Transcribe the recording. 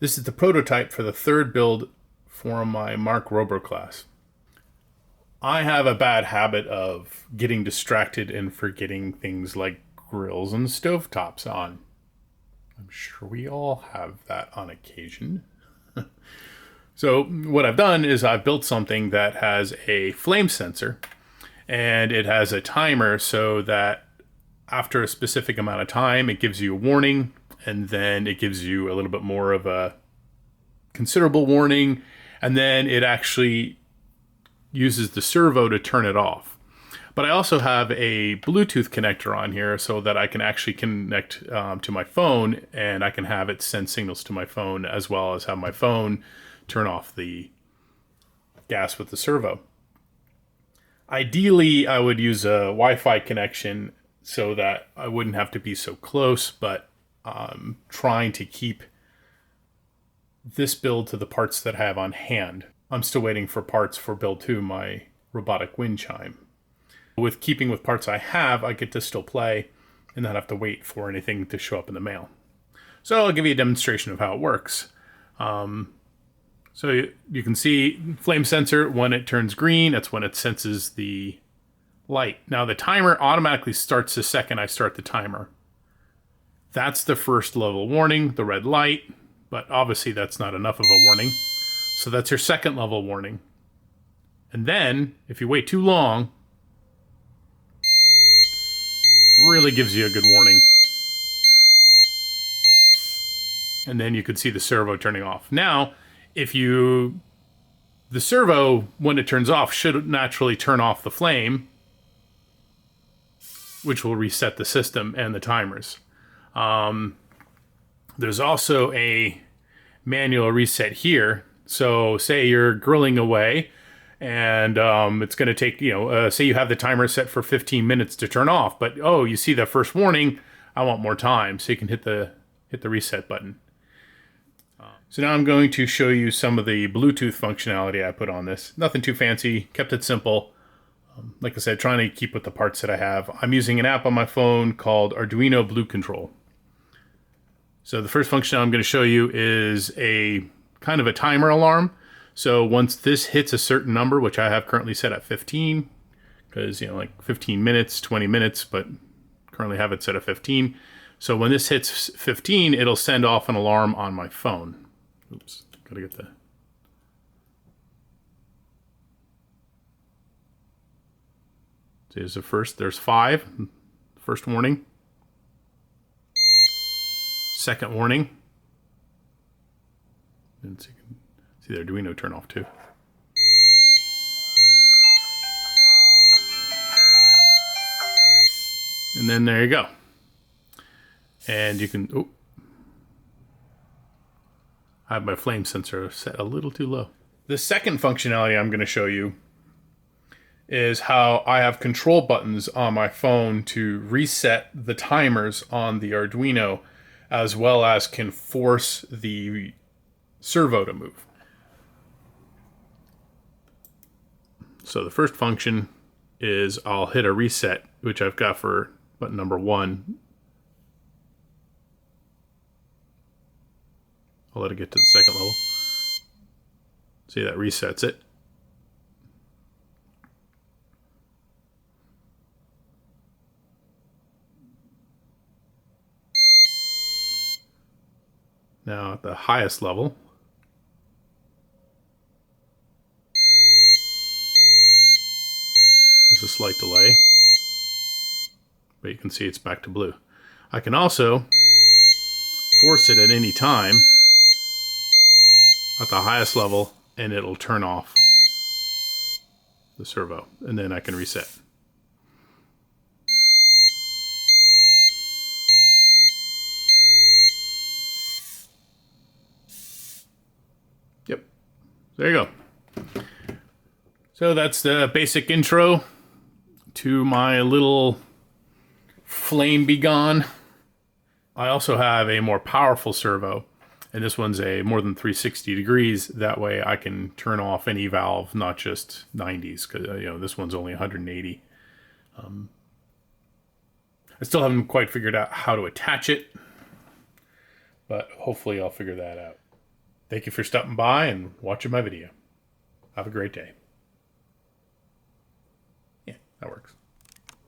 This is the prototype for the third build for my Mark Rober class. I have a bad habit of getting distracted and forgetting things like grills and stovetops on. I'm sure we all have that on occasion. So what I've done is I've built something that has a flame sensor and it has a timer so that after a specific amount of time, it gives you a warning, and then it gives you a little bit more of a considerable warning, and then it actually uses the servo to turn it off. But I also have a Bluetooth connector on here so that I can actually connect to my phone, and I can have it send signals to my phone as well as have my phone turn off the gas with the servo. Ideally, I would use a Wi-Fi connection so that I wouldn't have to be so close, but I'm trying to keep this build to the parts that I have on hand. I'm still waiting for parts for build 2, my robotic wind chime. With keeping with parts I have, I get to still play and not have to wait for anything to show up in the mail. So I'll give you a demonstration of how it works. So you can see flame sensor, when it turns green, that's when it senses the light. Now the timer automatically starts the second I start the timer. That's the first level warning, the red light, but obviously that's not enough of a warning. So that's your second level warning. And then, if you wait too long, really gives you a good warning. And then you could see the servo turning off. Now, the servo, when it turns off, should naturally turn off the flame, which will reset the system and the timers. There's also a manual reset here. So say you're grilling away and it's going to take, say you have the timer set for 15 minutes to turn off, but you see the first warning, I want more time. So you can hit the reset button. So now I'm going to show you some of the Bluetooth functionality I put on this. Nothing too fancy, kept it simple. Like I said, trying to keep with the parts that I have. I'm using an app on my phone called Arduino Blue Control. So the first function I'm going to show you is a kind of a timer alarm. So once this hits a certain number, which I have currently set at 15, because like 15 minutes, 20 minutes, but currently have it set at 15. So when this hits 15, it'll send off an alarm on my phone. Oops, gotta get the... There's there's 5, first warning. Second warning. And so you can see the Arduino turn off too. And then there you go. And you can, I have my flame sensor set a little too low. The second functionality I'm going to show you is how I have control buttons on my phone to reset the timers on the Arduino, as well as can force the servo to move. So the first function is I'll hit a reset, which I've got for button number 1. I'll let it get to the second level. See, that resets it. Now at the highest level, there's a slight delay, but you can see it's back to blue. I can also force it at any time at the highest level and it'll turn off the servo, and then I can reset. Yep, there you go. So that's the basic intro to my little flame be gone. I also have a more powerful servo, and this one's a more than 360 degrees. That way I can turn off any valve, not just 90s, because this one's only 180. I still haven't quite figured out how to attach it, but hopefully I'll figure that out. Thank you for stopping by and watching my video. Have a great day. Yeah, that works.